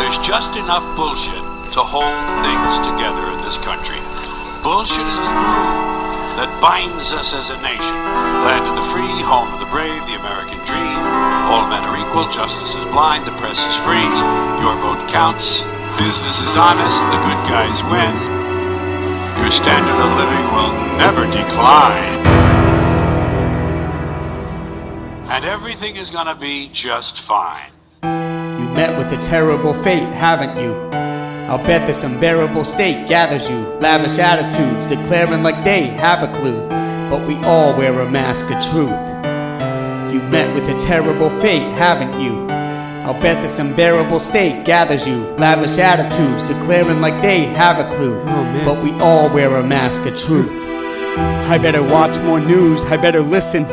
There's just enough bullshit to hold things together in this country. Bullshit is the glue that binds us as a nation. Land of the free, home of the brave, the American dream. All men are equal, justice is blind, the press is free. Your vote counts, business is honest, the good guys win. Your standard of living will never decline. And everything is gonna be just fine. You met with a terrible fate, haven't you? I'll bet this unbearable state gathers you. Lavish attitudes, declaring like they have a clue. But we all wear a mask of truth. You met with a terrible fate, haven't you? I'll bet this unbearable state gathers you. Lavish attitudes, declaring like they have a clue. But we all wear a mask of truth. I better watch more news, I better listen.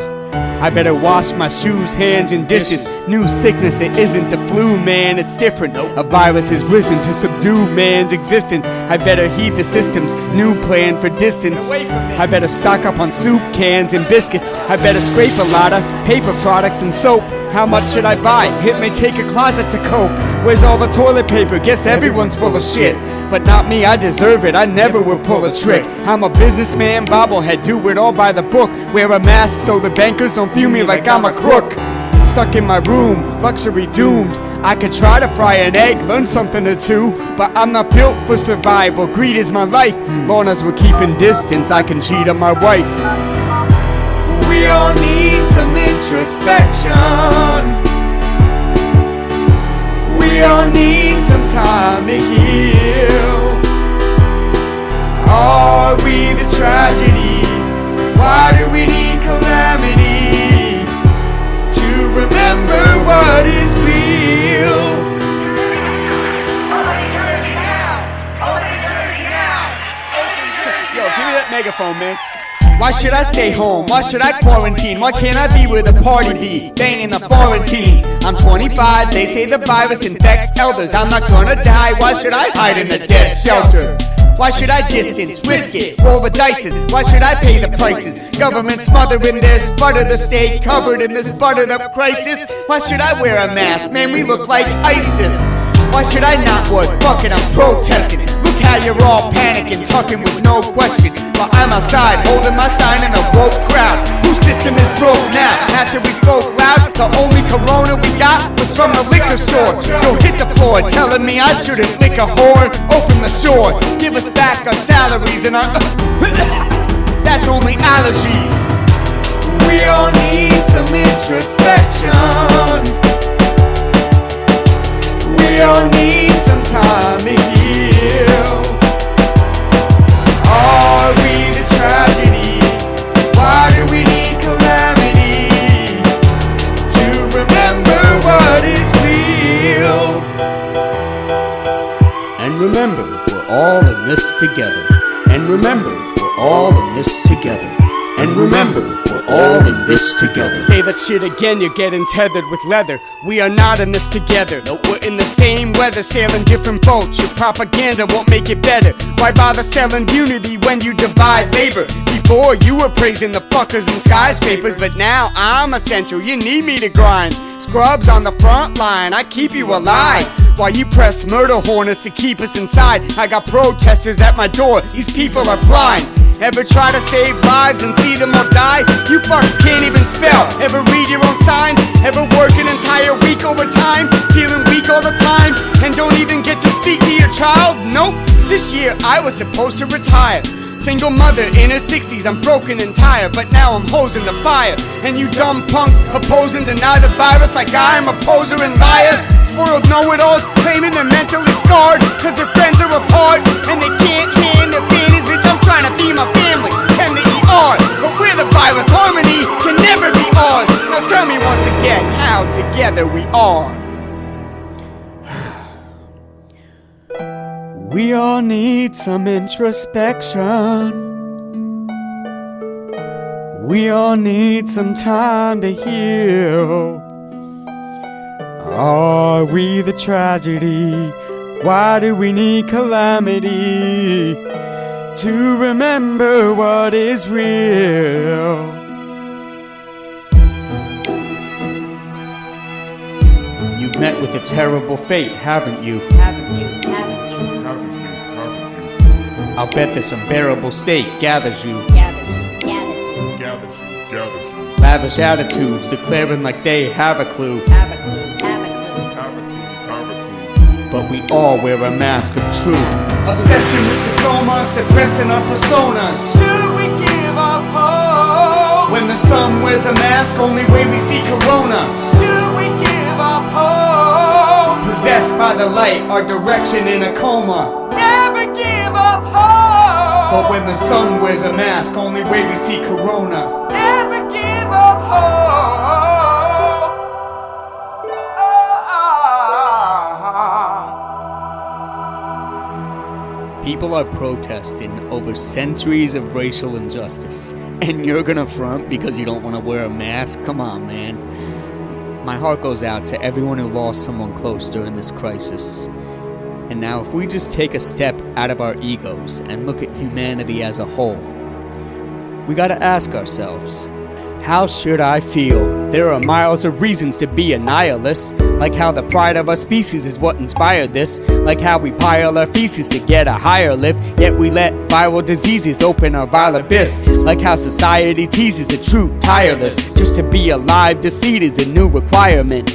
I better wash my shoes, hands, and dishes. New sickness, it isn't the flu, man, it's different. A virus has risen to subdue man's existence. I better heed the system's new plan for distance. I better stock up on soup, cans, and biscuits. I better scrape a lot of paper products and soap. How much should I buy? It may take a closet to cope. Where's all the toilet paper? Guess everyone's full of shit. But not me, I deserve it, I never will pull a trick. I'm a businessman, bobblehead, do it all by the book. Wear a mask so the bankers don't view me like I'm a crook. Stuck in my room, luxury doomed. I could try to fry an egg, learn something or two. But I'm not built for survival, greed is my life. Long as we're keeping distance, I can cheat on my wife. We all need some introspection. We all need some time to heal. Are we the tragedy? Why do we need calamity? To remember what is real. Open Jersey now! Open Jersey now! Open Jersey now! Yo, give me that megaphone, man. Why should I stay home? Why should I quarantine? Why can't I be where the party be? Banging the foreign team. I'm 25, they say the virus infects elders. I'm not gonna die, why should I hide in the dead shelter? Why should I distance, risk it, roll the dices? Why should I pay the prices? Government smothering their sputter, the state covered in this buttered up crisis. Why should I wear a mask? Man, we look like ISIS. Why should I not work? Fuck it, I'm protesting. Look how you're all panicking, talking with no question. While I'm outside, holding my sign in a woke crowd. Whose system is broke now? After we spoke loud, the only corona we got was from the liquor store. Yo, hit the floor, telling me I shouldn't lick a whore. Open the shore, give us back our salaries and our that's only allergies. We all need some introspection. We all need some time to heal. Are we the tragedy? Why do we need calamity? To remember what is real. And remember, we're all in this together. And remember, we're all in this together. And remember, we're all in this together. Say that shit again, you're getting tethered with leather. We are not in this together. Nope. We're in the same weather, sailing different boats. Your propaganda won't make it better. Why bother selling unity when you divide labor? Before you were praising the fuckers and skyscrapers, but now I'm essential, you need me to grind. Scrubs on the front line, I keep you alive. While you press murder hornets to keep us inside. I got protesters at my door, these people are blind. Ever try to save lives and see them all die? You fucks can't even spell. Ever read your own signs? Ever work an entire week overtime? Feeling weak all the time? And don't even get to speak to your child? Nope, this year I was supposed to retire. Single mother in her 60s, I'm broken and tired, but now I'm hosing the fire. And you dumb punks oppose and deny the virus like I am a poser and liar. Spoiled know-it-alls claiming they're mentally scarred cause their friends are apart and they can't tan their fannies. Bitch, I'm trying to feed my family, tend the ER, but we're the virus, harmony can never be ours. Now tell me once again how together we are. We all need some introspection. We all need some time to heal. Are we the tragedy? Why do we need calamity? To remember what is real. You've met with a terrible fate, haven't you? Haven't you? I'll bet this unbearable state gathers you. Lavish attitudes declaring like they have a clue. But we all wear a mask of truth. Obsession with the soma, suppressing our personas. Should we give up hope? When the sun wears a mask, only way we see corona. Should we give up hope? Possessed by the light, our direction in a coma. Never give up hope. But when the sun wears a mask, only way we see corona. Never give up hope. People are protesting over centuries of racial injustice, and you're gonna front because you don't want to wear a mask? Come on, man. My heart goes out to everyone who lost someone close during this crisis. And now if we just take a step out of our egos and look at humanity as a whole, we gotta ask ourselves, how should I feel? There are miles of reasons to be a nihilist, like how the pride of our species is what inspired this, like how we pile our feces to get a higher lift, yet we let viral diseases open our vile abyss, like how society teases the truth tireless. Just to be alive, deceit is a new requirement.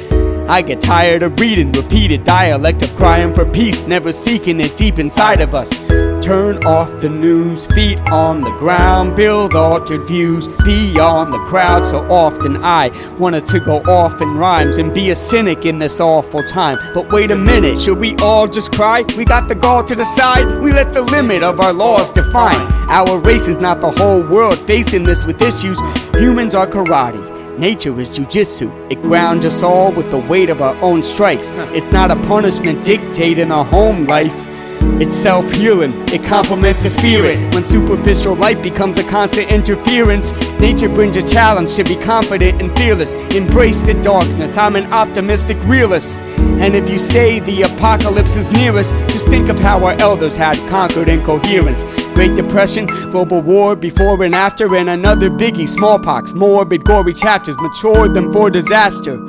I get tired of reading repeated dialect of crying for peace, never seeking it deep inside of us. Turn off the news, feet on the ground, build altered views beyond the crowd. So often I wanted to go off in rhymes and be a cynic in this awful time. But wait a minute, should we all just cry? We got the gall to decide, we let the limit of our laws define. Our race is not the whole world facing this with issues. Humans are karate. Nature is jujitsu. It grounds us all with the weight of our own strikes. It's not a punishment dictating our home life. It's self-healing, it complements the spirit. When superficial light becomes a constant interference, nature brings a challenge to be confident and fearless. Embrace the darkness, I'm an optimistic realist. And if you say the apocalypse is near us, just think of how our elders had conquered incoherence. Great Depression, global war before and after, and another biggie, smallpox. Morbid, gory chapters matured them for disaster.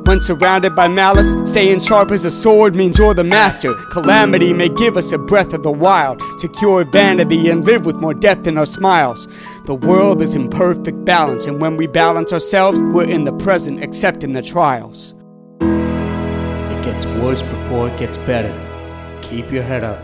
When surrounded by malice, staying sharp as a sword means you're the master. Calamity may give us a breath of the wild to cure vanity and live with more depth in our smiles. The world is in perfect balance, and when we balance ourselves, we're in the present, accepting the trials. It gets worse before it gets better. Keep your head up.